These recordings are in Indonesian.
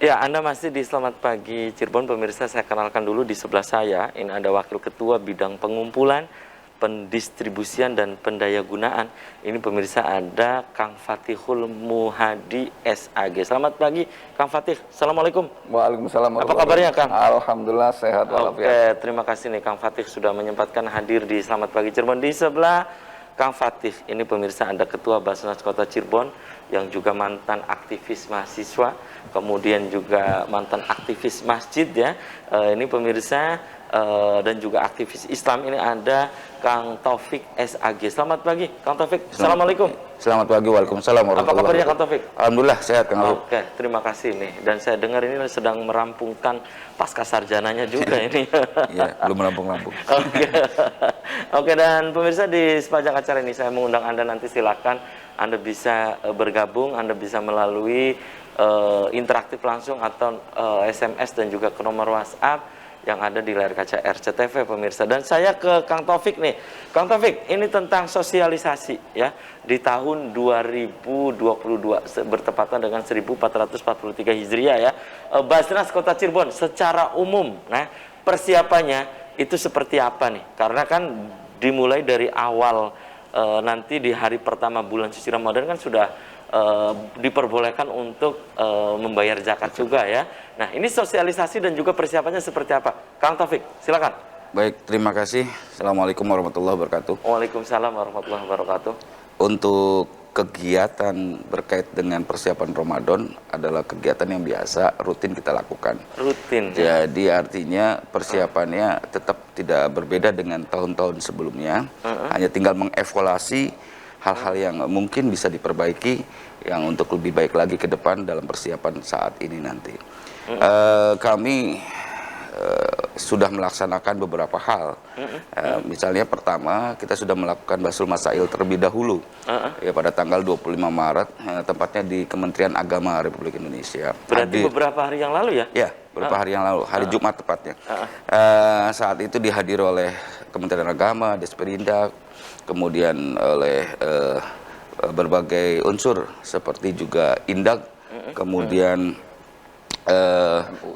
Ya, Anda masih di Selamat Pagi Cirebon, pemirsa. Saya kenalkan dulu di sebelah saya. Ini ada Wakil Ketua Bidang Pengumpulan, Pendistribusian, dan Pendayagunaan. Ini pemirsa ada Kang Fatihul Muhadi SAG. Selamat pagi, Kang Fatih. Assalamualaikum. Waalaikumsalam. Apa kabarnya, Kang? Alhamdulillah sehat Oke, walafiat. terima kasih nih Kang Fatih sudah menyempatkan hadir di Selamat Pagi Cirebon. Di sebelah Kang Fatih, ini pemirsa ada Ketua Basnas Kota Cirebon yang juga mantan aktivis mahasiswa, kemudian juga mantan aktivis masjid ya. Ini pemirsa dan juga aktivis Islam. Ini ada Kang Taufik SAG. Selamat pagi, Kang Taufik. Assalamualaikum. Selamat pagi, waalaikumsalam Apa kabarnya, Kang Taufik? Alhamdulillah sehat, Kang Alif. Oke, terima kasih nih. Dan saya dengar ini sedang merampungkan pasca sarjananya juga ini. Iya, belum merampung-rampung. Oke, dan pemirsa di sepanjang acara ini saya mengundang Anda, nanti silakan Anda bisa bergabung, Anda bisa melalui interaktif langsung atau SMS dan juga ke nomor WhatsApp yang ada di layar kaca RCTV, pemirsa. Dan saya ke Kang Taufik nih. Kang Taufik, ini tentang sosialisasi ya. Di tahun 2022 bertepatan dengan 1443 Hijriah ya. Basnas Kota Cirebon secara umum, nah persiapannya itu seperti apa nih? Karena kan dimulai dari awal nanti di hari pertama bulan suci Ramadan kan sudah diperbolehkan untuk membayar zakat juga ya. Nah, ini sosialisasi dan juga persiapannya seperti apa? Kang Taufik, silakan. Baik, terima kasih. Assalamualaikum warahmatullahi wabarakatuh. Waalaikumsalam warahmatullahi wabarakatuh. Untuk kegiatan berkait dengan persiapan Ramadan adalah kegiatan yang biasa, rutin kita lakukan. Rutin. Jadi artinya persiapannya tetap tidak berbeda dengan tahun-tahun sebelumnya. Hanya tinggal mengevaluasi hal-hal yang mungkin bisa diperbaiki yang untuk lebih baik lagi ke depan dalam persiapan saat ini nanti. Kami sudah melaksanakan beberapa hal. Misalnya pertama, kita sudah melakukan Basul Masail terlebih dahulu. Ya, pada tanggal 25 Maret, tempatnya di Kementerian Agama Republik Indonesia. Berarti beberapa hari yang lalu ya? Ya, beberapa hari yang lalu, hari Jumat tepatnya. Saat itu dihadiri oleh Kementerian Agama, Desperindak, kemudian oleh berbagai unsur seperti juga Indak, kemudian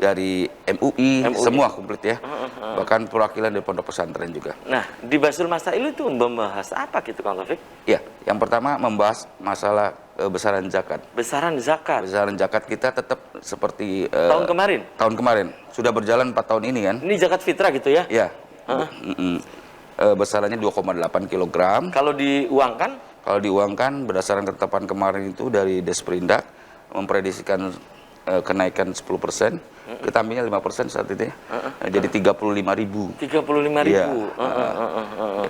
dari MUI, semua komplit ya. Bahkan perwakilan dari pondok pesantren juga. Nah, di Basul Masail itu membahas apa gitu, Kang Taufik? Ya, yang pertama membahas masalah besaran zakat. Besaran zakat. Besaran zakat kita tetap seperti tahun kemarin. Tahun kemarin. Sudah berjalan 4 tahun ini kan? Ini zakat fitrah gitu ya? Ya. Besarannya 2,8 kg. Kalau diuangkan? Kalau diuangkan berdasarkan ketetapan kemarin itu dari Desperindak memprediksikan kenaikan 10%, kita ambilnya 5% saat itu ya. Jadi 35.000. 35.000. Ya.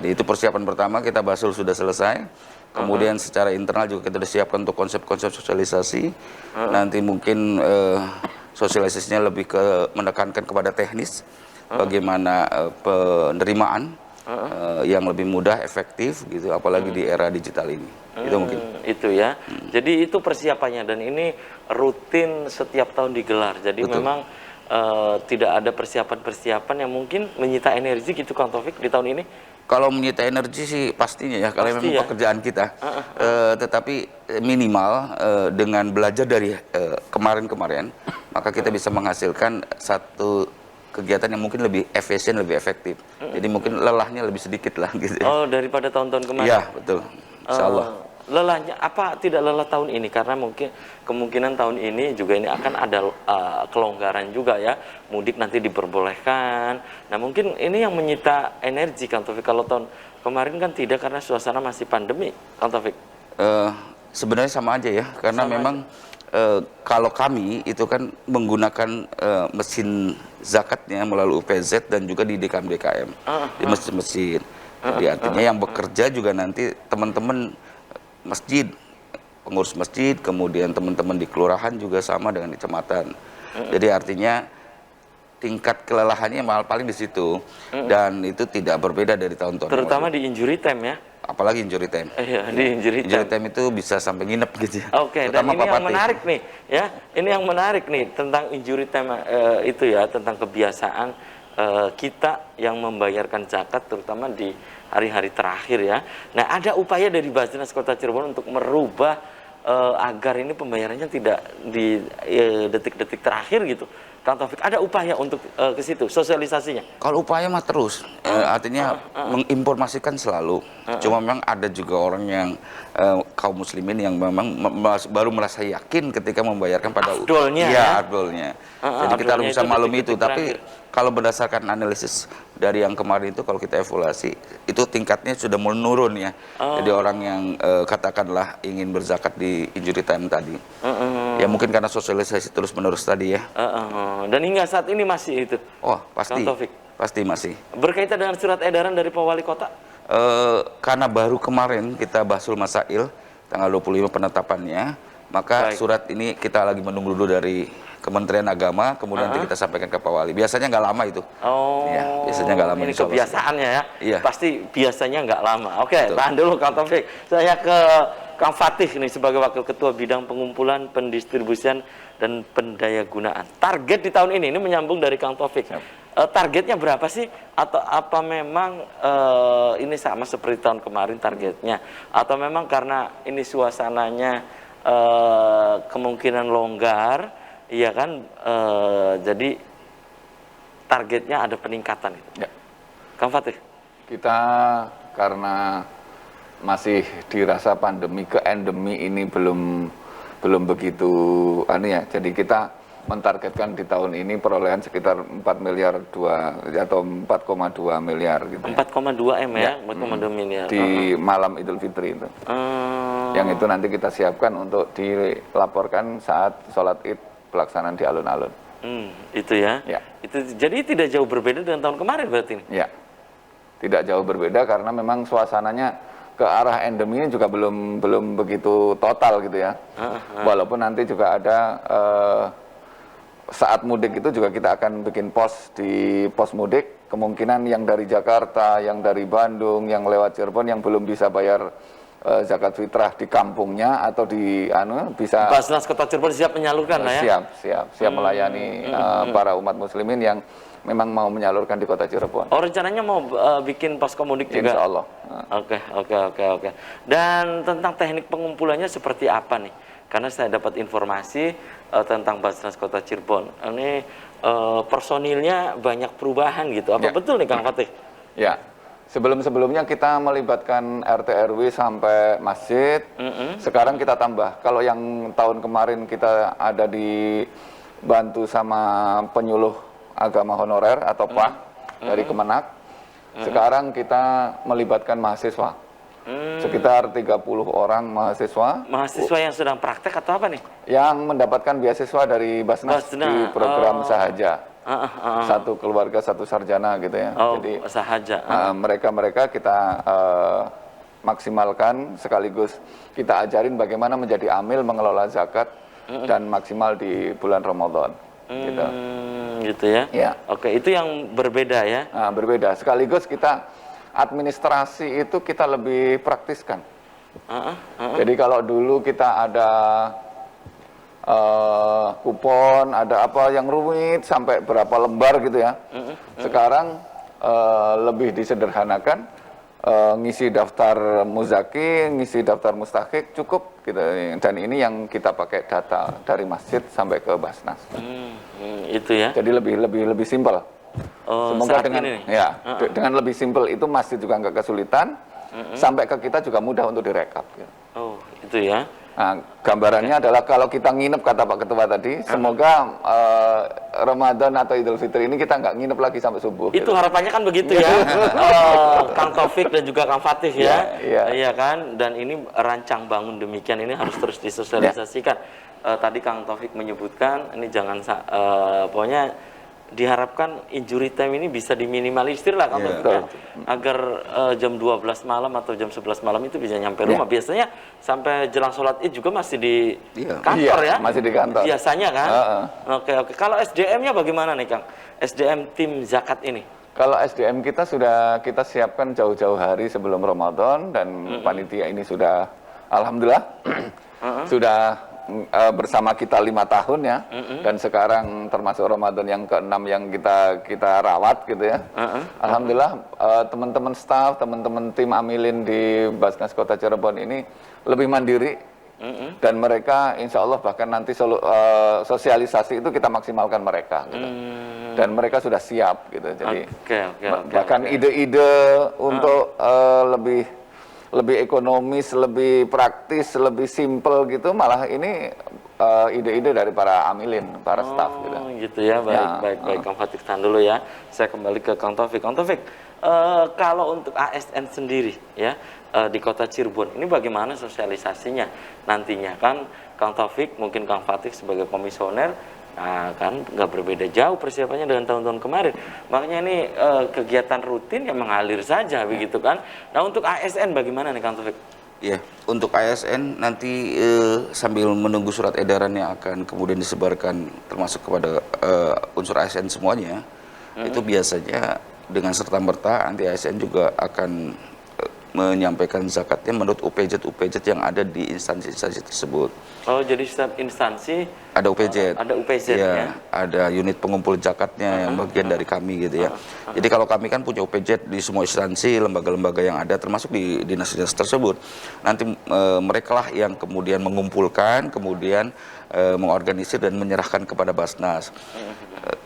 Jadi itu persiapan pertama, kita Basul sudah selesai. Kemudian secara internal juga kita sudah siapkan untuk konsep-konsep sosialisasi. Nanti mungkin sosialisasinya lebih ke menekankan kepada teknis, bagaimana penerimaan yang lebih mudah, efektif gitu, apalagi di era digital ini. Itu mungkin. Itu ya. Jadi itu persiapannya, dan ini rutin setiap tahun digelar. Jadi Betul. memang tidak ada persiapan-persiapan yang mungkin menyita energi gitu, Kang Taufik, di tahun ini. Kalau menyita energi sih pastinya ya, kalau memang pekerjaan kita. Tetapi minimal dengan belajar dari kemarin-kemarin, maka kita bisa menghasilkan satu kegiatan yang mungkin lebih efisien, lebih efektif. Jadi mungkin lelahnya lebih sedikit lah gitu. Oh, daripada tahun-tahun kemarin. Iya, betul. Insya Allah. Lelahnya apa tidak lelah tahun ini? Karena mungkin kemungkinan tahun ini juga ini akan ada kelonggaran juga ya. Mudik nanti diperbolehkan. Nah, mungkin ini yang menyita energi, Kang Taufik. Kalau tahun kemarin kan tidak, karena suasana masih pandemi, Kang Taufik. Sebenarnya sama aja ya, karena sama memang kalau kami itu kan menggunakan mesin zakatnya melalui UPZ dan juga di DKM di masjid-masjid. Jadi artinya yang bekerja juga nanti teman-teman masjid, pengurus masjid, kemudian teman-teman di kelurahan juga sama dengan di kecamatan. Jadi artinya tingkat kelelahannya malah paling di situ, dan itu tidak berbeda dari tahun-tahun. Terutama di injury time ya. Apalagi injury time. Iya, di injury time itu bisa sampai nginep gitu ya. Oke, dan ini yang menarik nih ya. Ini yang menarik nih tentang injury time itu ya, tentang kebiasaan kita yang membayarkan zakat terutama di hari-hari terakhir ya. Nah, ada upaya dari Basnas Kota Cirebon untuk merubah agar ini pembayarannya tidak di detik-detik terakhir gitu. Kang Taufik, ada upaya untuk ke situ, sosialisasinya? Kalau upaya mah terus, artinya menginformasikan selalu. Cuma memang ada juga orang yang kaum muslimin yang memang baru merasa yakin ketika membayarkan pada Afdolnya iya, ya. afdolnya. Jadi kita harus Afdolnya bisa itu maklumi itu. detik-detik Tapi terakhir. kalau berdasarkan analisis dari yang kemarin itu, kalau kita evaluasi, itu tingkatnya sudah menurun ya. Jadi orang yang katakanlah ingin berzakat di injury time tadi, ya mungkin karena sosialisasi terus menerus tadi ya. Dan hingga saat ini masih itu. Oh pasti, Kang Taufik. pasti masih. Berkaitan dengan surat edaran dari Pak Wali Kota? Karena baru kemarin kita basul masail tanggal 25 penetapannya, maka Baik. surat ini kita lagi menunggu dulu dari Kementerian Agama, kemudian nanti kita sampaikan ke Pak Wali. Biasanya nggak lama itu. Oh, Iya, biasanya nggak lama, ini insya Allah. kebiasaannya ya. Iya. Pasti biasanya nggak lama. Oke, Betul. tahan dulu Kang Taufik. Saya ke Kang Fatih nih sebagai Wakil Ketua Bidang Pengumpulan, Pendistribusian, dan Pendayagunaan. Target di tahun ini menyambung dari Kang Taufik. Targetnya berapa sih? Atau apa memang ini sama seperti tahun kemarin targetnya? Atau memang karena ini suasananya kemungkinan longgar, iya kan? Jadi targetnya ada peningkatan. Ya. Kang Fatih. Kita karena masih dirasa pandemi ke endemi ini belum begitu ya. Jadi kita mentargetkan di tahun ini perolehan sekitar 4 miliar 2 atau 4,2 miliar gitu. 4,2 M ya, Ya. 4,2 miliar. Di malam Idul Fitri itu. Yang itu nanti kita siapkan untuk dilaporkan saat sholat Id pelaksanaan di alun-alun. Itu ya. Ya. Itu jadi tidak jauh berbeda dengan tahun kemarin berarti ini. Ya, tidak jauh berbeda karena memang suasananya ke arah endeminya juga belum begitu total gitu ya. Walaupun nanti juga ada saat mudik itu juga kita akan bikin pos di pos mudik. Kemungkinan yang dari Jakarta, yang dari Bandung, yang lewat Cirebon yang belum bisa bayar zakat fitrah di kampungnya atau di bisa Basnas Kota Cirebon siap menyalurkan lah ya. siap melayani para umat muslimin yang memang mau menyalurkan di Kota Cirebon. Oh, rencananya mau bikin posko mudik juga? Insya Allah. Oke. Dan tentang teknik pengumpulannya seperti apa nih? Karena saya dapat informasi tentang Basnas Kota Cirebon. Ini personilnya banyak perubahan gitu. Apa Ya. betul nih Kang Fatih? Ya, sebelumnya kita melibatkan RT RW sampai masjid. Sekarang kita tambah. Kalau yang tahun kemarin kita ada dibantu sama penyuluh agama honorer atau PAH dari Kemenak. Sekarang kita melibatkan mahasiswa. Sekitar 30 orang mahasiswa. Mahasiswa yang sedang praktek atau apa nih? Yang mendapatkan beasiswa dari Basnas di program Sahaja. Satu keluarga, satu sarjana gitu ya. Oh, Jadi Sahaja. mereka kita maksimalkan sekaligus kita ajarin bagaimana menjadi amil mengelola zakat dan maksimal di bulan Ramadan. Gitu. Gitu ya. Ya. Oke, itu yang berbeda ya. Nah, berbeda. Sekaligus kita administrasi itu kita lebih praktiskan. Jadi kalau dulu kita ada kupon, ada apa yang rumit sampai berapa lembar gitu ya. Sekarang lebih disederhanakan, ngisi daftar muzaki, ngisi daftar mustahik cukup gitu. Dan ini yang kita pakai data dari masjid sampai ke Basnas. Itu ya. Jadi lebih simpel. Semoga saat dengan ini nih. ya dengan lebih simpel itu masjid juga nggak kesulitan, sampai ke kita juga mudah untuk direkap. Gitu. Oh, itu ya. Nah, gambarannya adalah kalau kita nginep kata Pak Ketua tadi, semoga Ramadan atau Idul Fitri ini kita nggak nginep lagi sampai subuh. Itu gitu. harapannya kan begitu ya. Kang Taufik dan juga Kang Fatih ya. Iya kan? Dan ini rancang bangun demikian ini harus terus disosialisasikan. Tadi Kang Taufik menyebutkan ini jangan pokoknya diharapkan injury time ini bisa diminimalisir lah Kang Taufik ya. Agar jam 12 malam atau jam 11 malam itu bisa nyampe rumah. Biasanya sampai jelang sholat Id juga masih di kantor ya. Masih di kantor. Biasanya kan. Oke. Kalau SDM-nya bagaimana nih Kang? SDM tim zakat ini? Kalau SDM kita sudah kita siapkan jauh-jauh hari sebelum Ramadan dan panitia ini sudah alhamdulillah sudah bersama kita 5 tahun ya, dan sekarang termasuk Ramadan yang ke-6 yang kita rawat gitu ya. Alhamdulillah teman-teman staff, teman-teman tim Amilin di Basnas Kota Cirebon ini lebih mandiri dan mereka insya Allah bahkan nanti sosialisasi itu kita maksimalkan mereka gitu. Dan mereka sudah siap gitu. Jadi bahkan ide-ide untuk lebih ekonomis, lebih praktis, lebih simple gitu, malah ini ide-ide dari para amilin, para staf gitu. Gitu ya, baik Kang Fatih, tahan dulu ya. Saya kembali ke Kang Taufik. Kang Taufik, kalau untuk ASN sendiri ya di Kota Cirebon, ini bagaimana sosialisasinya nantinya? Kan Kang Taufik, mungkin Kang Fatih sebagai komisioner, nah kan nggak berbeda jauh persiapannya dengan tahun-tahun kemarin. Makanya ini kegiatan rutin yang mengalir saja begitu kan. Nah untuk ASN bagaimana nih Kang Taufik? Ya, untuk ASN nanti sambil menunggu surat edaran yang akan kemudian disebarkan termasuk kepada unsur ASN semuanya, itu biasanya dengan serta-merta nanti ASN juga akan menyampaikan zakatnya menurut UPZ yang ada di instansi-instansi tersebut. Oh, jadi setiap instansi ada UPZ. Ada UPZ ya. Ada unit pengumpul zakatnya yang bagian dari kami gitu ya. Jadi kalau kami kan punya UPZ di semua instansi, lembaga-lembaga yang ada termasuk di dinas-dinas tersebut. Nanti mereka lah yang kemudian mengumpulkan, kemudian mengorganisir dan menyerahkan kepada Basnas.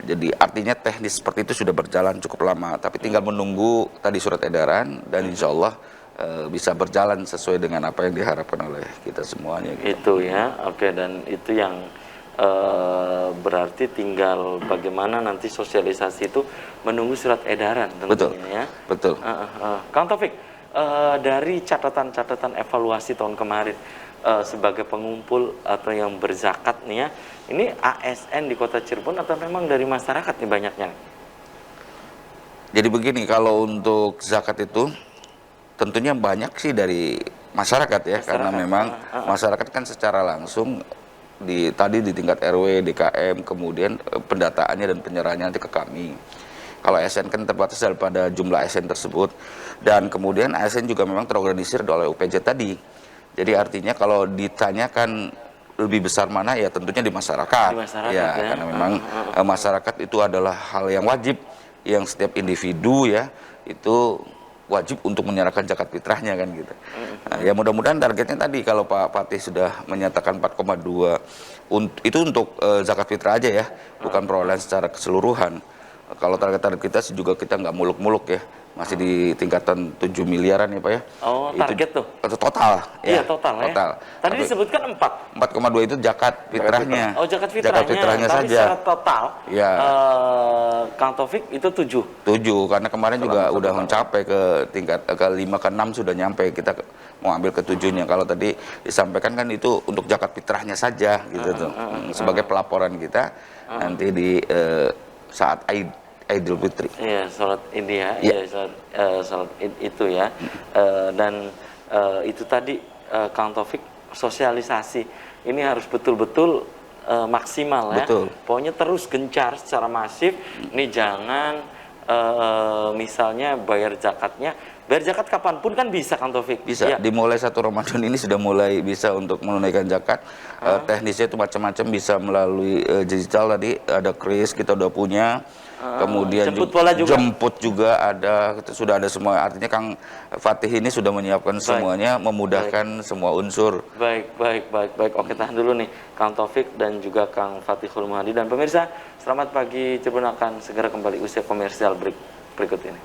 Jadi artinya teknis seperti itu sudah berjalan cukup lama, tapi tinggal menunggu tadi surat edaran dan insya Allah bisa berjalan sesuai dengan apa yang diharapkan oleh kita semuanya. Gitu. Itu ya, oke, dan itu yang berarti tinggal bagaimana nanti sosialisasi itu menunggu surat edaran tentunya. Betul. Kang Taufik, dari catatan-catatan evaluasi tahun kemarin sebagai pengumpul atau yang berzakat nih ya, ini ASN di Kota Cirebon atau memang dari masyarakat nih banyaknya? Jadi begini, kalau untuk zakat itu tentunya banyak sih dari masyarakat ya, karena memang masyarakat kan secara langsung tadi di tingkat RW, DKM, kemudian pendataannya dan penyerahannya nanti ke kami. Kalau ASN kan terbatas daripada jumlah ASN tersebut, dan kemudian ASN juga memang terorganisir oleh UPZ tadi. Jadi artinya kalau ditanyakan lebih besar mana, ya tentunya di masyarakat. Ya, karena memang masyarakat itu adalah hal yang wajib, yang setiap individu ya itu wajib untuk menyerahkan zakat fitrahnya kan gitu. Nah, ya mudah-mudahan targetnya tadi kalau Pak Fatih sudah menyatakan 4,2 itu untuk zakat fitrah aja ya, bukan perolehan secara keseluruhan. Kalau target-target kita sih juga kita nggak muluk-muluk ya, masih di tingkatan 7 miliaran ya Pak ya. Oh, target itu, tuh? Total Iya, ya. total ya. Tadi tapi disebutkan 4,2 itu zakat fitrahnya. Oh, zakat fitrahnya saja. Secara total, ya. Kang Taufik itu 7. 7, karena kemarin juga udah mencapai ke tingkat ke 5 ke 6 sudah nyampe, kita mau ambil ke 7-nya. Kalau tadi disampaikan kan itu untuk zakat fitrahnya saja gitu tuh. Sebagai pelaporan kita nanti di saat Idul Fitri. Iya, sholat ini ya, iya sholat itu ya. Dan itu tadi Kang Taufik, sosialisasi ini harus betul-betul maksimal ya. Betul. Pokoknya terus gencar secara masif. Ini jangan misalnya bayar zakat kapanpun kan bisa Kang Taufik. Bisa, ya. Dimulai 1 Ramadan ini sudah mulai bisa untuk menunaikan zakat. Teknisnya itu macam-macam, bisa melalui digital tadi, ada kris kita udah punya. Kemudian jemput juga ada, sudah ada semua. Artinya Kang Fatih ini sudah menyiapkan semuanya, memudahkan semua unsur. Baik. Oke, tahan dulu nih Kang Taufik dan juga Kang Fatihul Muhadi. Dan pemirsa, selamat pagi. Cirebon akan segera kembali usai komersial berikut ini.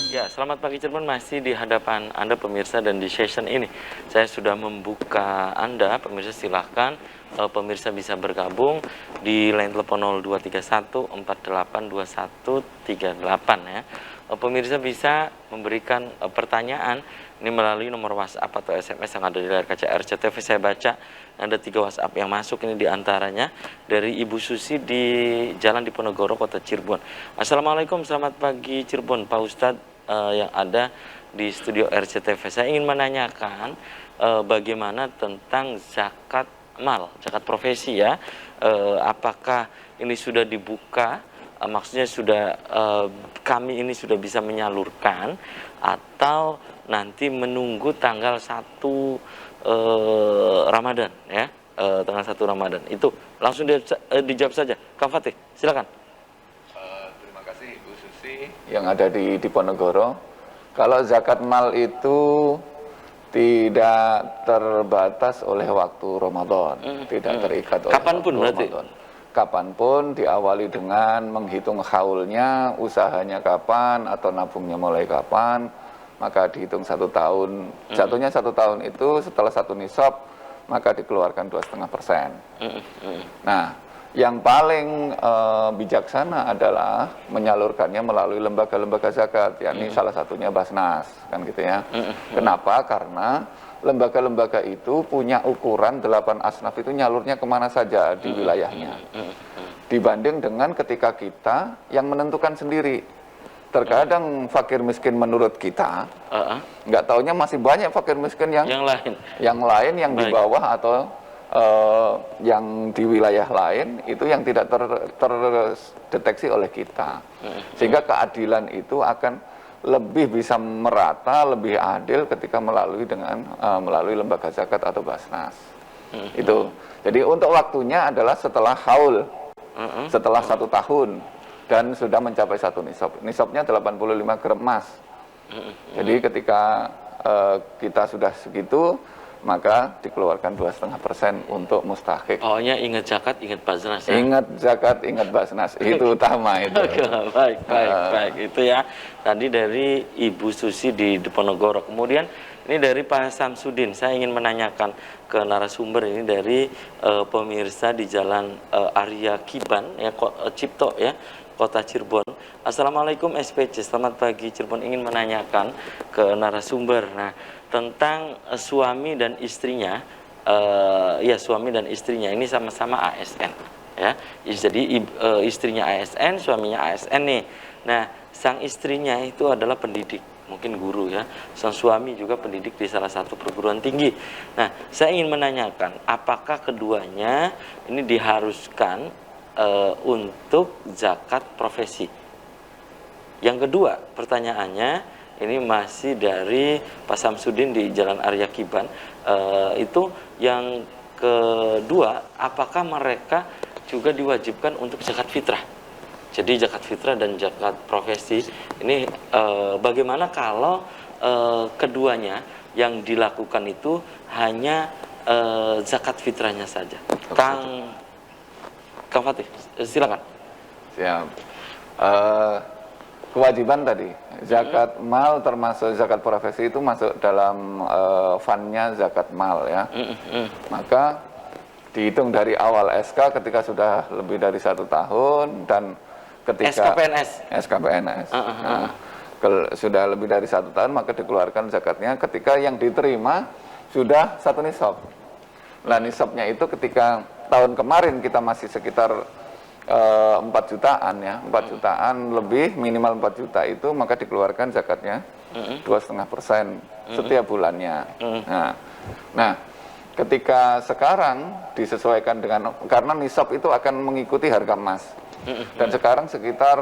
Ya, selamat pagi Cirebon, masih di hadapan Anda pemirsa, dan di session ini saya sudah membuka Anda pemirsa, silahkan pemirsa bisa bergabung di line telepon 0231 482138 ya. Pemirsa bisa memberikan pertanyaan ini melalui nomor WhatsApp atau SMS yang ada di layar kaca RCTV. Saya baca ada 3 WhatsApp yang masuk, ini diantaranya dari Ibu Susi di Jalan Diponegoro, Kota Cirebon. Assalamualaikum, selamat pagi Cirebon, Pak Ustadz yang ada di studio RCTV. Saya ingin menanyakan bagaimana tentang zakat mal, zakat profesi ya. Apakah ini sudah dibuka? Maksudnya sudah kami ini sudah bisa menyalurkan, atau nanti menunggu tanggal 1 Ramadan ya, tanggal 1 Ramadan itu langsung dijawab saja. Kang Fatih, silakan. Terima kasih Ibu Susi. yang ada di Diponegoro. Kalau zakat mal itu tidak terbatas oleh waktu Ramadan, tidak terikat oleh Kapanpun waktu berarti? Ramadan. Kapanpun, diawali dengan menghitung haulnya, usahanya kapan atau nabungnya mulai kapan, maka dihitung 1 tahun. Jatuhnya 1 tahun itu setelah 1 nisab, maka dikeluarkan 2,5%. Nah, yang paling bijaksana adalah menyalurkannya melalui lembaga-lembaga zakat, yakni salah satunya Basnas, kan gitu ya. Kenapa? Karena lembaga-lembaga itu punya ukuran 8 asnaf itu nyalurnya kemana saja di wilayahnya. Dibanding dengan ketika kita yang menentukan sendiri. Terkadang fakir miskin menurut kita, nggak taunya masih banyak fakir miskin yang lain yang di bawah atau yang di wilayah lain itu yang tidak terdeteksi oleh kita. Sehingga keadilan itu akan lebih bisa merata, lebih adil ketika melalui lembaga zakat atau Basnas. Itu. Jadi untuk waktunya adalah setelah haul, setelah 1 tahun dan sudah mencapai 1 nisab. Nisabnya 85 gram emas. Jadi ketika kita sudah segitu, maka dikeluarkan 2,5% untuk mustahik. Pokoknya ingat zakat, ingat Basnas ya. Ingat zakat, ingat Basnas. Itu utama itu. Baik. Itu ya. Tadi dari Ibu Susi di Diponegoro. Kemudian ini dari Pak Samsudin. Saya ingin menanyakan ke narasumber ini dari pemirsa di Jalan Arya Kiban ya, Cipto ya, Kota Cirebon. Assalamualaikum SPC, selamat pagi Cirebon. Ingin menanyakan ke narasumber. Nah, tentang suami dan istrinya, suami dan istrinya ini sama-sama ASN, ya. Jadi istrinya ASN, suaminya ASN nih. Nah, sang istrinya itu adalah pendidik, mungkin guru ya. Sang suami juga pendidik di salah satu perguruan tinggi. Nah, saya ingin menanyakan, apakah keduanya ini diharuskan untuk zakat profesi? Yang kedua, pertanyaannya ini masih dari Pak Samsudin di Jalan Arya Kiban. Itu yang kedua, apakah mereka juga diwajibkan untuk zakat fitrah? Jadi zakat fitrah dan zakat profesi ini bagaimana kalau keduanya yang dilakukan itu hanya zakat fitrahnya saja? Kang Fatih, silakan. Siap. Kewajiban tadi, zakat mal termasuk zakat profesi itu masuk dalam funnya zakat mal ya. Maka dihitung dari awal SK ketika sudah lebih dari 1 tahun dan ketika SKPNS. Sudah lebih dari 1 tahun maka dikeluarkan zakatnya ketika yang diterima sudah 1 nisab. Nah, nisabnya itu ketika tahun kemarin kita masih sekitar 4 jutaan ya, 4 jutaan lebih, minimal 4 juta itu, maka dikeluarkan zakatnya 2,5% setiap bulannya. Nah, ketika sekarang disesuaikan dengan, karena nisab itu akan mengikuti harga emas, dan sekarang sekitar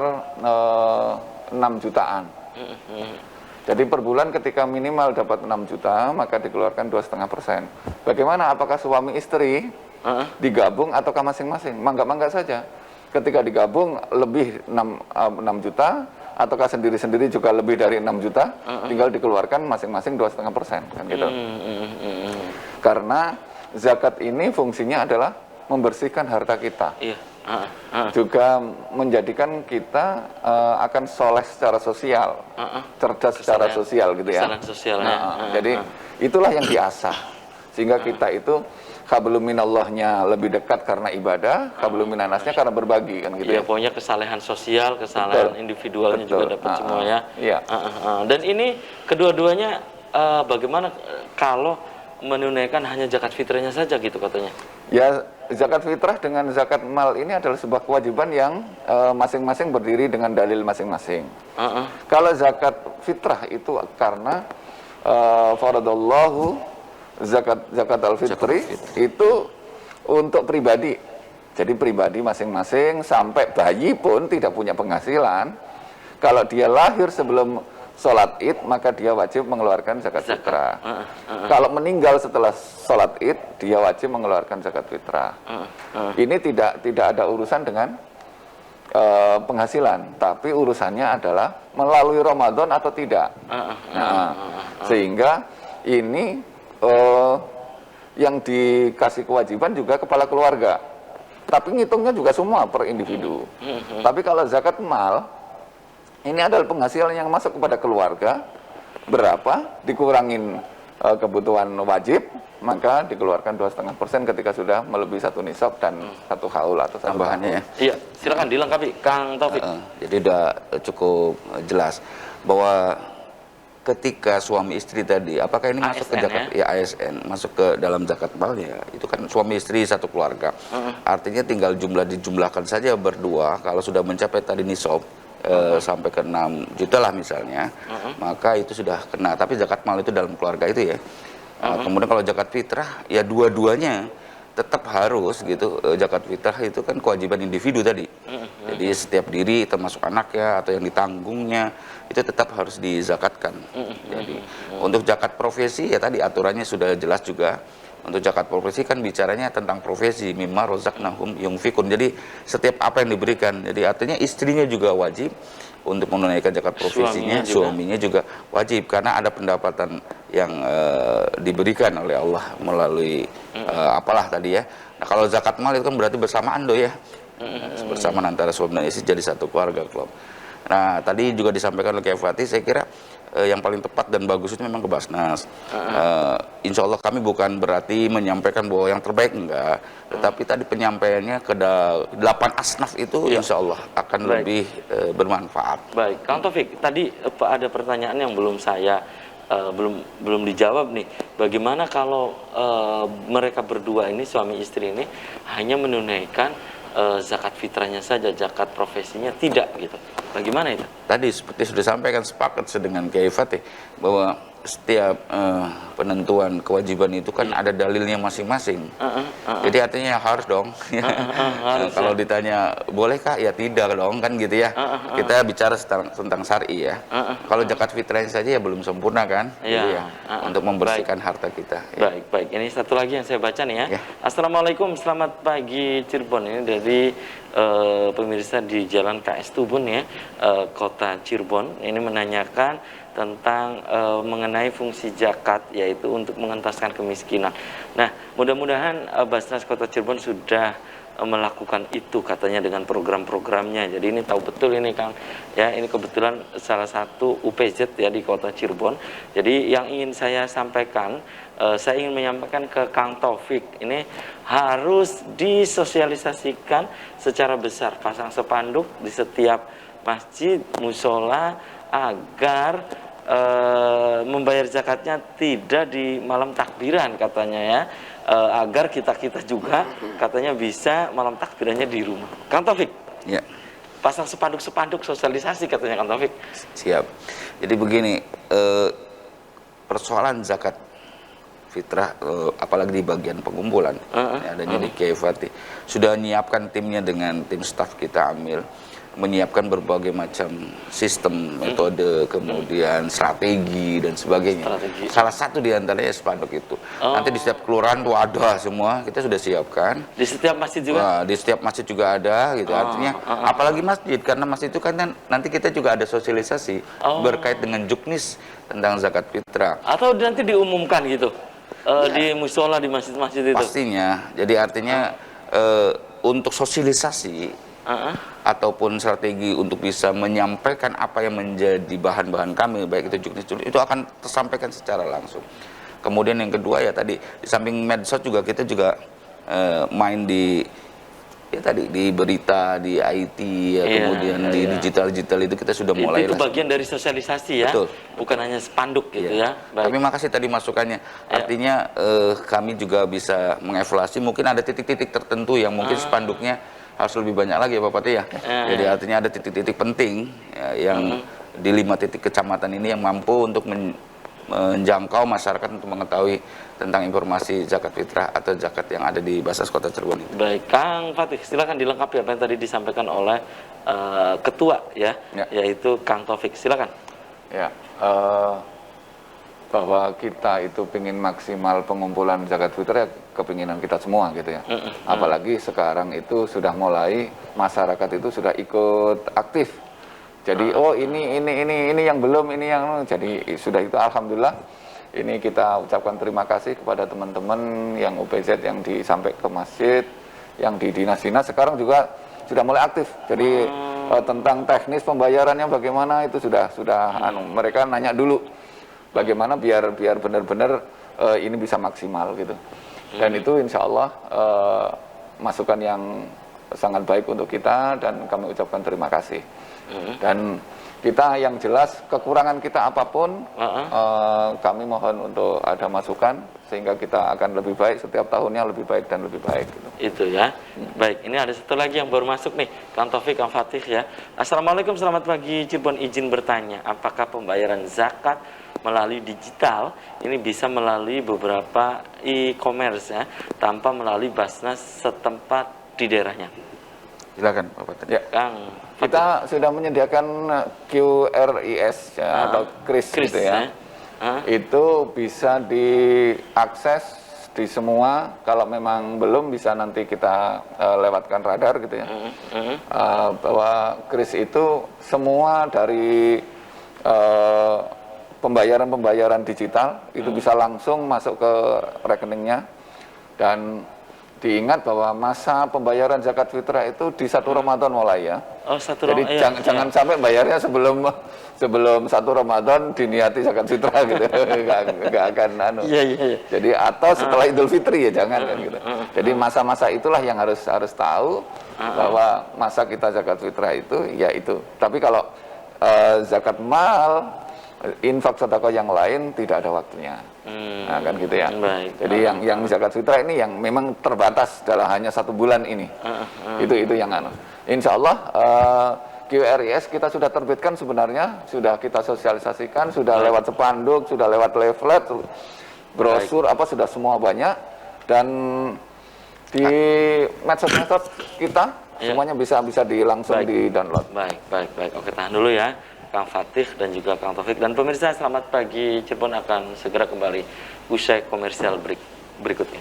6 jutaan. Jadi per bulan ketika minimal dapat 6 juta, maka dikeluarkan 2,5%. Bagaimana? Apakah suami istri digabung ataukah masing-masing? Mangga-mangga saja. Ketika digabung lebih 6 juta, ataukah sendiri-sendiri juga lebih dari 6 juta, tinggal dikeluarkan masing-masing 2,5%, kan gitu. Karena zakat ini fungsinya adalah membersihkan harta kita. Juga menjadikan kita akan soleh secara sosial, cerdas secara sosial gitu ya. Jadi itulah yang diasah, sehingga kita itu hablum minallahnya lebih dekat karena ibadah, hablum minannasnya karena berbagi, kan gitu ya. Pokoknya kesalehan sosial, kesalehan individualnya juga dapat semua ya. Dan ini kedua-duanya bagaimana kalau menunaikan hanya zakat fitrahnya saja gitu katanya? Ya, zakat fitrah dengan zakat mal ini adalah sebuah kewajiban yang masing-masing berdiri dengan dalil masing-masing. Kalau zakat fitrah itu karena faradallahu zakat al-fitri itu untuk pribadi. Jadi pribadi masing-masing, sampai bayi pun tidak punya penghasilan. Kalau dia lahir sebelum sholat id, maka dia wajib mengeluarkan zakat fitrah. Kalau meninggal setelah sholat id, dia wajib mengeluarkan zakat fitrah. Ini tidak ada urusan dengan penghasilan, tapi urusannya adalah melalui Ramadan atau tidak. Sehingga ini yang dikasih kewajiban juga kepala keluarga, tapi ngitungnya juga semua per individu. Tapi kalau zakat mal, ini adalah penghasilan yang masuk kepada keluarga, berapa, dikurangin kebutuhan wajib, maka dikeluarkan 2,5% ketika sudah melebihi 1 nisab dan 1 haul atau 1 Tambahannya ya. Iya, silakan dilengkapi Kang Taufik. Jadi udah cukup jelas bahwa ketika suami istri tadi, apakah ini masuk ke ASN zakat ya ASN, masuk ke dalam zakat mal ya, itu kan suami istri satu keluarga. Artinya tinggal dijumlahkan saja berdua, kalau sudah mencapai tadi nisab sampai ke 6 juta lah misalnya, maka itu sudah kena. Tapi zakat mal itu dalam keluarga itu ya. Kemudian kalau zakat fitrah ya dua-duanya tetap harus gitu. Zakat fitrah itu kan kewajiban individu tadi. Jadi setiap diri termasuk anaknya atau yang ditanggungnya itu tetap harus dizakatkan. Jadi untuk zakat profesi ya tadi aturannya sudah jelas juga. Untuk zakat profesi kan bicaranya tentang profesi, mimma rozaqnahum yunfikun. Jadi setiap apa yang diberikan. Jadi artinya istrinya juga wajib untuk menunaikan zakat profesinya, suaminya juga wajib karena ada pendapatan yang diberikan oleh Allah melalui apalah tadi ya. Nah, kalau zakat mal itu kan berarti bersamaan ya. Bersamaan antara suami dan istri jadi satu keluarga klub. Nah, tadi juga disampaikan oleh Kiai Fatih, saya kira yang paling tepat dan bagus itu memang ke Basnas. Insya Allah kami bukan berarti menyampaikan bahwa yang terbaik enggak, tetapi tadi penyampaiannya ke 8 asnaf itu insya Allah akan lebih bermanfaat. Baik, Kang Taufik, tadi ada pertanyaan yang belum saya belum dijawab nih. Bagaimana kalau mereka berdua ini suami istri ini hanya menunaikan zakat fitrahnya saja, zakat profesinya tidak gitu. Bagaimana itu? Tadi Seperti sudah sampaikan, sepakat dengan Kiai Fatih bahwa setiap penentuan kewajiban itu kan ada dalilnya masing-masing. Jadi artinya harus dong. Harus, kalau ditanya bolehkah? Ya tidak dong kan gitu ya. Kita bicara tentang syar'i ya. Kalau zakat fitrahnya saja ya belum sempurna kan. Gitu ya. Untuk membersihkan harta kita. Ya. Baik. Ini satu lagi yang saya baca nih ya. Assalamualaikum, selamat pagi Cirebon. Ini dari pemirsa di Jalan KS Tubun ya, Kota Cirebon. Ini menanyakan tentang mengenai fungsi zakat, yaitu untuk mengentaskan kemiskinan. Nah, mudah-mudahan Basnas Kota Cirebon sudah melakukan itu katanya dengan program-programnya. Jadi ini tahu betul ini Kang ya, ini kebetulan salah satu UPZ ya di Kota Cirebon. Jadi yang ingin saya sampaikan, saya ingin menyampaikan ke Kang Taufik, ini harus disosialisasikan secara besar, pasang spanduk di setiap masjid, musola, agar membayar zakatnya tidak di malam takbiran katanya ya, agar kita juga katanya bisa malam takbirannya di rumah. Kang Taufik, Ya. pasang spanduk sosialisasi katanya Kang Taufik. Siap. Jadi begini, persoalan zakat fitrah, apalagi di bagian pengumpulan, adanya di Kiai Fatih, sudah menyiapkan timnya dengan tim staf kita ambil, menyiapkan berbagai macam sistem, metode, kemudian strategi dan sebagainya. Salah satu di antaranya spanduk itu. Nanti di setiap kelurahan tuh ada semua, kita sudah siapkan. Di setiap masjid juga? Wah, di setiap masjid juga ada gitu. Artinya apalagi masjid, karena masjid itu kan nanti kita juga ada sosialisasi berkait dengan juknis tentang zakat fitrah. Atau nanti diumumkan gitu di musola, di masjid-masjid itu? Pastinya. Jadi artinya untuk sosialisasi ataupun strategi untuk bisa menyampaikan apa yang menjadi bahan-bahan kami, baik itu juknis itu akan tersampaikan secara langsung. Kemudian yang kedua ya tadi, di samping medsos juga kita juga main di berita, di IT ya, kemudian di digital itu kita sudah mulai. Itu bagian dari sosialisasi ya. Betul. Bukan hanya spanduk gitu ya. Baik. Tapi makasih tadi masukannya. Artinya kami juga bisa mengevaluasi, mungkin ada titik-titik tertentu yang mungkin spanduknya harus lebih banyak lagi ya Bapak Pati ya. Jadi artinya ada titik-titik penting ya, yang di 5 titik kecamatan ini yang mampu untuk menjangkau masyarakat untuk mengetahui tentang informasi zakat fitrah atau zakat yang ada di Basnas Kota Cirebon itu. Baik, Kang Fatih, silakan dilengkapi apa yang tadi disampaikan oleh ketua ya, yaitu Kang Taufik. Silakan. Ya, bahwa kita itu ingin maksimal pengumpulan zakat fitrah, kepinginan kita semua gitu ya. Apalagi sekarang itu sudah mulai masyarakat itu sudah ikut aktif. Jadi oh ini yang belum, ini yang jadi sudah itu alhamdulillah. Ini kita ucapkan terima kasih kepada teman-teman yang UPZ yang sampai ke masjid, yang di dinas-dinas sekarang juga sudah mulai aktif. Jadi tentang teknis pembayarannya bagaimana itu sudah mereka nanya dulu bagaimana biar benar-benar ini bisa maksimal gitu. Dan itu insya Allah masukan yang sangat baik untuk kita dan kami ucapkan terima kasih. Dan kita yang jelas kekurangan kita apapun kami mohon untuk ada masukan sehingga kita akan lebih baik setiap tahunnya lebih baik dan lebih baik gitu. Itu ya. Baik, ini ada satu lagi yang baru masuk nih, Kang Taufik, Kang Fatih ya. Assalamualaikum, selamat pagi Cirebon, izin bertanya, apakah pembayaran zakat melalui digital ini bisa melalui beberapa e-commerce ya, tanpa melalui Basnas setempat di daerahnya? Silakan Bapak tadi. Ya. Kang Fatih. Kita sudah menyediakan QRIS ya, atau KRIS gitu ya. Itu bisa diakses di semua. Kalau memang belum bisa nanti kita lewatkan radar gitu ya. Bahwa KRIS itu semua dari pembayaran digital itu bisa langsung masuk ke rekeningnya. Dan diingat bahwa masa pembayaran zakat fitrah itu di 1 Ramadan mulai ya. Oh, 1 Jadi Ramadan. jangan sampai bayarnya sebelum 1 Ramadan diniati zakat fitrah gitu. Nggak akan Iya. Jadi atau setelah Idul Fitri ya jangan kan gitu. Jadi masa-masa itulah yang harus tahu bahwa masa kita zakat fitrah itu ya itu. Tapi kalau zakat mal, infak sedekah yang lain tidak ada waktunya. Nah kan gitu ya. Baik. Jadi yang zakat fitrah ini yang memang terbatas dalam hanya 1 bulan ini. Itu yang Insya Allah QRIS kita sudah terbitkan sebenarnya, sudah kita sosialisasikan, sudah lewat spanduk, sudah lewat leaflet, brosur apa sudah semua banyak, dan di medsos kita semuanya bisa langsung di download. Baik. Oke, tahan dulu ya, Kang Fatih dan juga Kang Taufik. Dan pemirsa, selamat pagi Cirebon akan segera kembali usai komersial berikutnya.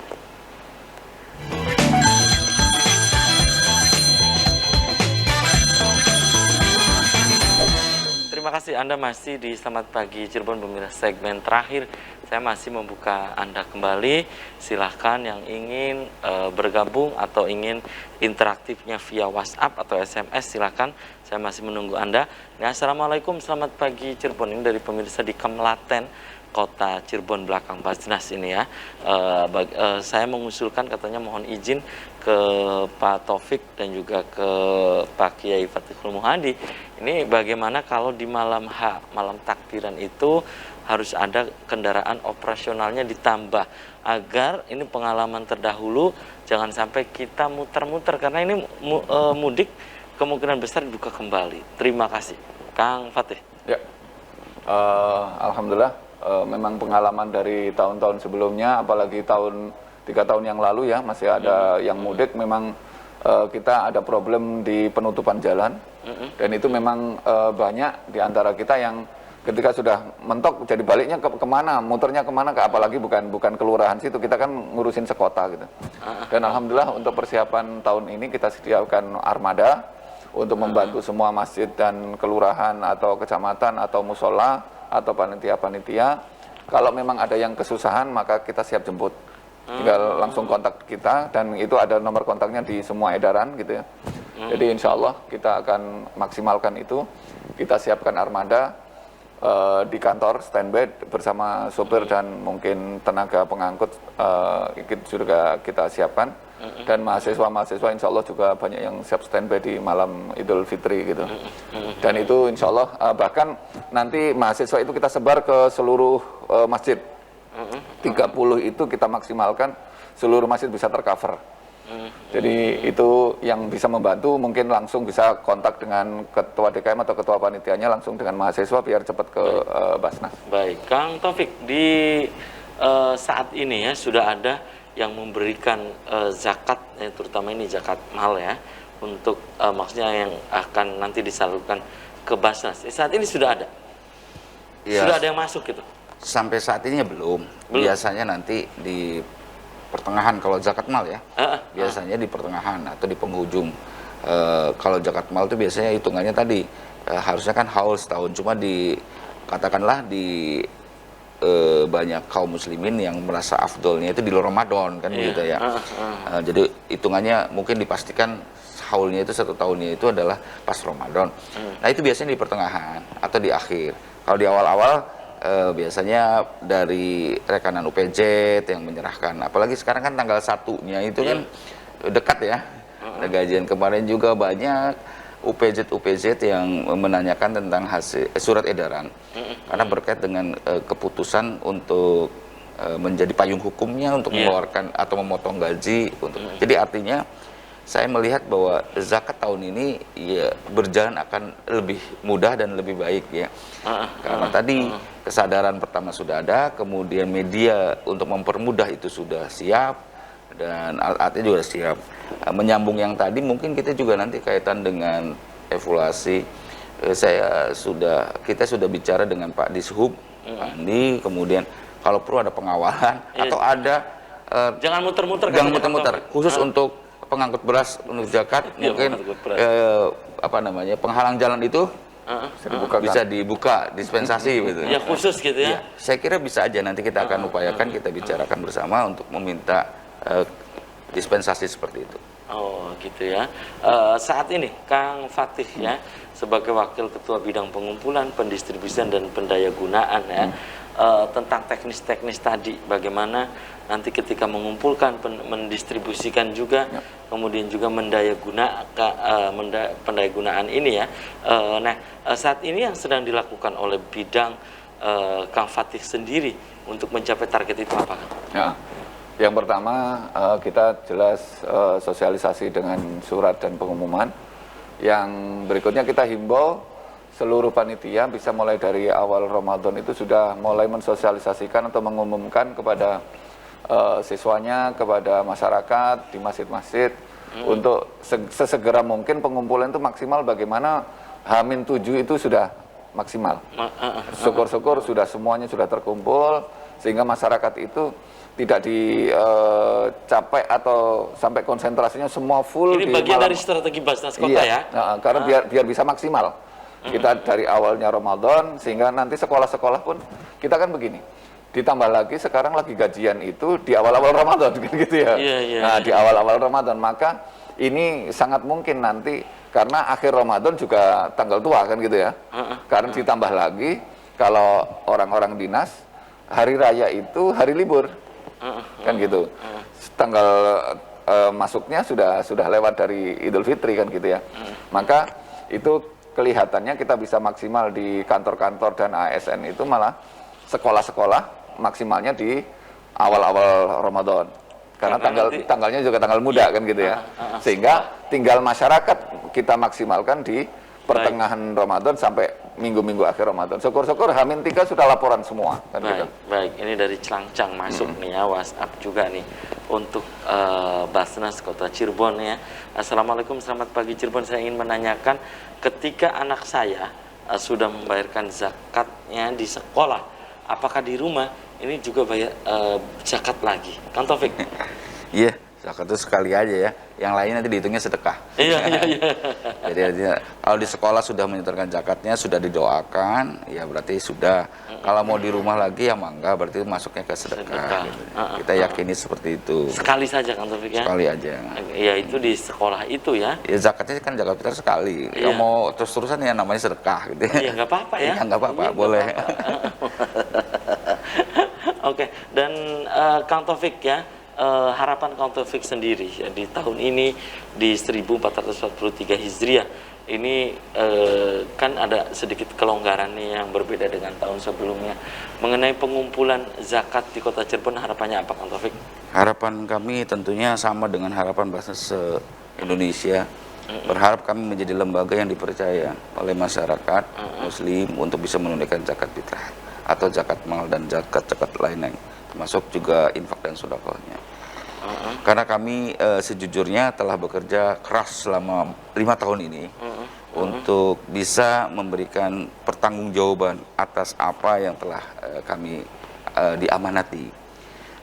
Terima kasih Anda masih di Selamat Pagi Cirebon, pemirsa. Segmen terakhir saya masih membuka Anda kembali. Silahkan yang ingin bergabung atau ingin interaktifnya via WhatsApp atau SMS, silahkan. Saya masih menunggu Anda. Nah, Assalamualaikum, selamat pagi Cirebon. Ini dari pemirsa di Kemlaten, Kota Cirebon belakang Basnas ini ya. Saya mengusulkan, katanya mohon izin ke Pak Taufik dan juga ke Pak Kiai Fatihul Muhadi. Ini bagaimana kalau di malam takbiran itu harus ada kendaraan operasionalnya ditambah, agar ini pengalaman terdahulu jangan sampai kita muter-muter, karena ini mudik kemungkinan besar dibuka kembali. Terima kasih, Kang Fatih. Ya, alhamdulillah. Memang pengalaman dari tahun-tahun sebelumnya, apalagi 3 tahun yang lalu ya, masih ada yang mudik, memang kita ada problem di penutupan jalan, dan itu memang banyak di antara kita yang ketika sudah mentok jadi baliknya kemana, muternya kemana, apalagi bukan kelurahan situ, kita kan ngurusin sekota gitu. Dan alhamdulillah untuk persiapan tahun ini kita sediakan armada untuk membantu semua masjid dan kelurahan atau kecamatan atau musola atau panitia-panitia. Kalau memang ada yang kesusahan maka kita siap jemput, tinggal langsung kontak kita, dan itu ada nomor kontaknya di semua edaran gitu ya. Jadi insya Allah kita akan maksimalkan itu. Kita siapkan armada di kantor standby bersama sopir dan mungkin tenaga pengangkut juga kita siapkan. Dan mahasiswa-mahasiswa insya Allah juga banyak yang siap standby di malam Idul Fitri gitu. Dan itu insya Allah bahkan nanti mahasiswa itu kita sebar ke seluruh masjid. 30 itu kita maksimalkan seluruh masjid bisa tercover. Jadi itu yang bisa membantu, mungkin langsung bisa kontak dengan ketua DKM atau ketua panitianya langsung dengan mahasiswa biar cepat ke Basnas. Baik, Kang Taufik, di saat ini ya sudah ada yang memberikan zakat, terutama ini zakat mal ya, untuk maksudnya yang akan nanti disalurkan ke Basnas. Saat ini sudah ada? Ya, sudah ada yang masuk gitu? sampai saat ini belum. Biasanya nanti di pertengahan kalau zakat mal ya. Biasanya di pertengahan atau di penghujung. Kalau zakat mal itu biasanya hitungannya tadi harusnya kan haul setahun, cuma katakanlah di banyak kaum muslimin yang merasa afdolnya itu di Ramadan kan begitu ya. Jadi hitungannya mungkin dipastikan haulnya itu 1 tahunnya itu adalah pas Ramadan. Nah itu biasanya di pertengahan atau di akhir. Kalau di awal-awal biasanya dari rekanan UPZ yang menyerahkan, apalagi sekarang kan tanggal 1-nya itu kan dekat ya. Ada gajian kemarin juga banyak UPZ yang menanyakan tentang hasil surat edaran karena berkait dengan keputusan untuk menjadi payung hukumnya untuk mengeluarkan atau memotong gaji untuk. Jadi artinya saya melihat bahwa zakat tahun ini ya berjalan akan lebih mudah dan lebih baik ya. Karena tadi kesadaran pertama sudah ada, kemudian media untuk mempermudah itu sudah siap dan alat-alatnya juga siap. Menyambung yang tadi mungkin kita juga nanti kaitan dengan evaluasi. Kita sudah bicara dengan Pak Dishub, Pak Andi, kemudian kalau perlu ada pengawalan atau ada jangan muter-muter khusus untuk pengangkut beras untuk zakat mungkin penghalang jalan itu bisa dibuka dispensasi gitu. Ya khusus gitu ya. Saya kira bisa aja nanti kita akan upayakan kita bicarakan bersama untuk meminta dispensasi seperti itu. Oh gitu ya. Saat ini Kang Fatih ya sebagai Wakil Ketua Bidang Pengumpulan, Pendistribusian dan Pendayagunaan ya tentang teknis-teknis tadi bagaimana nanti ketika mengumpulkan, mendistribusikan juga, kemudian juga pendayagunaan ini ya. Saat ini yang sedang dilakukan oleh bidang Kang Fatih sendiri untuk mencapai target itu apa Kang? Ya. Yang pertama kita jelas sosialisasi dengan surat dan pengumuman. Yang berikutnya kita himbau seluruh panitia bisa mulai dari awal Ramadan itu sudah mulai mensosialisasikan atau mengumumkan kepada siswanya, kepada masyarakat di masjid-masjid untuk sesegera mungkin pengumpulan itu maksimal bagaimana H-7 itu sudah maksimal. Syukur-syukur sudah semuanya sudah terkumpul sehingga masyarakat itu tidak dicapai atau sampai konsentrasinya semua full. Ini bagian dari strategi Basnas Kota ya? Karena biar bisa maksimal. Kita dari awalnya Ramadan sehingga nanti sekolah-sekolah pun kita kan begini. Ditambah lagi sekarang lagi gajian itu di awal-awal Ramadan gitu ya. Nah, di awal-awal Ramadan maka ini sangat mungkin nanti karena akhir Ramadan juga tanggal tua kan gitu ya. Karena ditambah lagi kalau orang-orang dinas hari raya itu hari libur. Kan gitu. Tanggal masuknya sudah lewat dari Idul Fitri kan gitu ya. Maka itu kelihatannya kita bisa maksimal di kantor-kantor dan ASN itu malah sekolah-sekolah maksimalnya di awal-awal Ramadan. Karena tanggalnya juga tanggal muda kan gitu ya. Sehingga tinggal masyarakat kita maksimalkan di pertengahan Ramadan sampai minggu-minggu akhir Ramadan. Syukur-syukur H-3 sudah laporan semua kan gitu. Baik, ini dari Celangcang masuk nih ya, WhatsApp juga nih untuk Basnas Kota Cirebon ya. Assalamualaikum, selamat pagi Cirebon. Saya ingin menanyakan ketika anak saya sudah membayarkan zakatnya di sekolah, apakah di rumah ini juga bayar zakat lagi? Kang Taufik. Iya, zakat itu sekali aja ya. Yang lain nanti dihitungnya sedekah. Iya. Jadi kalau di sekolah sudah menyetorkan zakatnya, sudah didoakan, ya berarti sudah. Kalau mau di rumah lagi ya mangga, berarti masuknya ke sedekah. Gitu. Kita yakini seperti itu. Sekali saja Kang Taufik ya? Sekali aja. Ya itu di sekolah itu ya? Ya zakatnya kan zakat fitrah sekali. Yang mau terus-terusan ya namanya sedekah gitu. Iya nggak apa-apa ya? Iya nggak apa-apa, boleh. Oke, dan Kang Taufik ya, harapan Kang Taufik sendiri ya, di tahun ini di 1443 Hijriah ini kan ada sedikit kelonggaran nih yang berbeda dengan tahun sebelumnya mengenai pengumpulan zakat di Kota Cirebon. Harapannya apa Kang Taufik? Harapan kami tentunya sama dengan harapan Basnas Indonesia. Berharap kami menjadi lembaga yang dipercaya oleh masyarakat Muslim untuk bisa menunaikan zakat fitrah atau zakat mal dan zakat-zakat lainnya, termasuk juga infak dan sedekahnya. Karena kami sejujurnya telah bekerja keras selama 5 tahun ini untuk bisa memberikan pertanggungjawaban atas apa yang telah kami diamanati.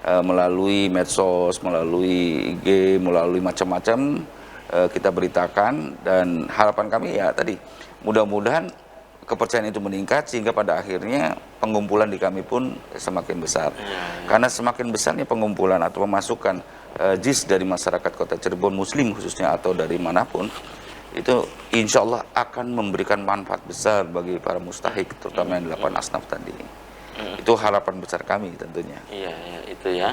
melalui medsos, melalui IG, melalui macam-macam kita beritakan, dan harapan kami ya tadi mudah-mudahan kepercayaan itu meningkat sehingga pada akhirnya pengumpulan di kami pun semakin besar. Karena semakin besarnya pengumpulan atau pemasukan JIS dari masyarakat Kota Cirebon Muslim khususnya atau dari manapun, itu insya Allah akan memberikan manfaat besar bagi para mustahik, terutama yang 8 asnaf tadi. Itu harapan besar kami tentunya. Iya, ya, itu ya.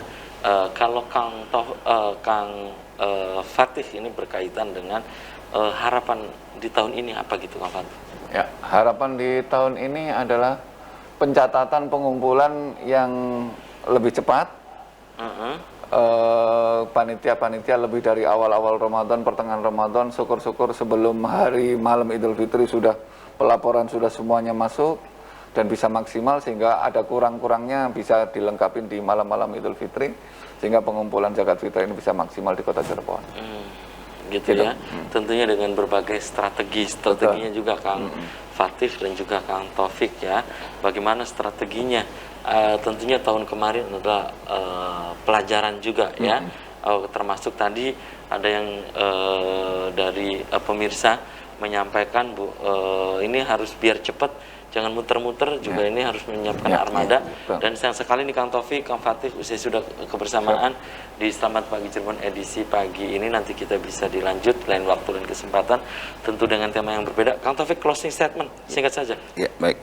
Kalau Kang Fatih ini berkaitan dengan harapan di tahun ini apa gitu Kang Fatih? Ya, harapan di tahun ini adalah pencatatan pengumpulan yang lebih cepat. Panitia-panitia lebih dari awal-awal Ramadan, pertengahan Ramadan, syukur-syukur sebelum hari malam Idul Fitri sudah pelaporan sudah semuanya masuk dan bisa maksimal, sehingga ada kurang-kurangnya bisa dilengkapi di malam-malam Idul Fitri, sehingga pengumpulan zakat fitrah ini bisa maksimal di Kota Cirebon. Gitu ya. Tentunya dengan berbagai strateginya juga Kang Fatih dan juga Kang Taufik ya. Bagaimana strateginya? Tentunya tahun kemarin adalah pelajaran juga ya. Termasuk tadi ada yang dari pemirsa menyampaikan ini harus biar cepat, jangan muter-muter juga, ini harus menyiapkan armada. Dan sayang sekali nih Kang Taufik, Kang Fatih, usai sudah kebersamaan di Selamat Pagi Cirebon edisi pagi ini, nanti kita bisa dilanjut lain waktu dan kesempatan, tentu dengan tema yang berbeda. Kang Taufik, closing statement singkat saja. Ya, baik.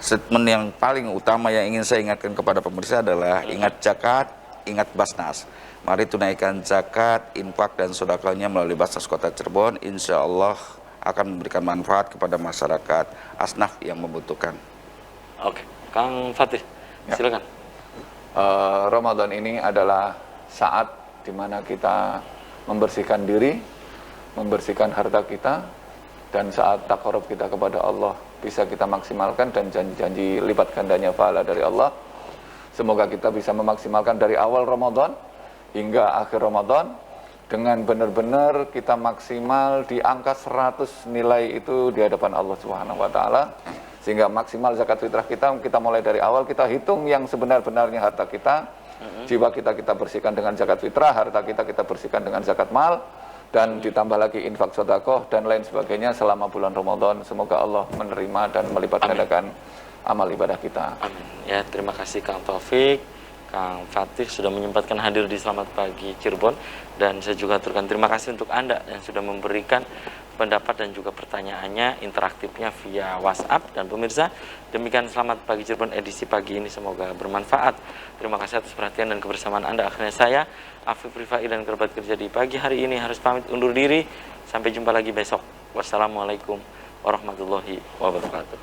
Statement yang paling utama yang ingin saya ingatkan kepada pemirsa adalah ingat zakat, ingat Basnas. Mari tunaikan zakat, infak dan sedekahnya melalui Basnas Kota Cirebon. Insya Allah akan memberikan manfaat kepada masyarakat asnaf yang membutuhkan. Oke, Kang Fatih, silakan. Ramadan ini adalah saat di mana kita membersihkan diri, membersihkan harta kita, dan saat takarub kita kepada Allah bisa kita maksimalkan, dan janji-janji lipat gandanya pahala dari Allah. Semoga kita bisa memaksimalkan dari awal Ramadan hingga akhir Ramadan, dengan benar-benar kita maksimal di angka 100 nilai itu di hadapan Allah Subhanahu wa taala, sehingga maksimal zakat fitrah kita mulai dari awal, kita hitung yang sebenar-benarnya harta kita, jiwa kita bersihkan dengan zakat fitrah, harta kita bersihkan dengan zakat mal, dan ditambah lagi infak sedekah dan lain sebagainya selama bulan Ramadan. Semoga Allah menerima dan melipat gandakan amal ibadah kita. Amin. Ya, terima kasih Kang Taufik, Kang Fatih sudah menyempatkan hadir di Selamat Pagi Cirebon, dan saya juga aturkan terima kasih untuk Anda yang sudah memberikan pendapat dan juga pertanyaannya interaktifnya via WhatsApp. Dan pemirsa, demikian Selamat Pagi Cirebon edisi pagi ini, semoga bermanfaat. Terima kasih atas perhatian dan kebersamaan Anda. Akhirnya saya Afif Rifai dan kerabat kerja di pagi hari ini harus pamit undur diri. Sampai jumpa lagi besok. Wassalamualaikum warahmatullahi wabarakatuh.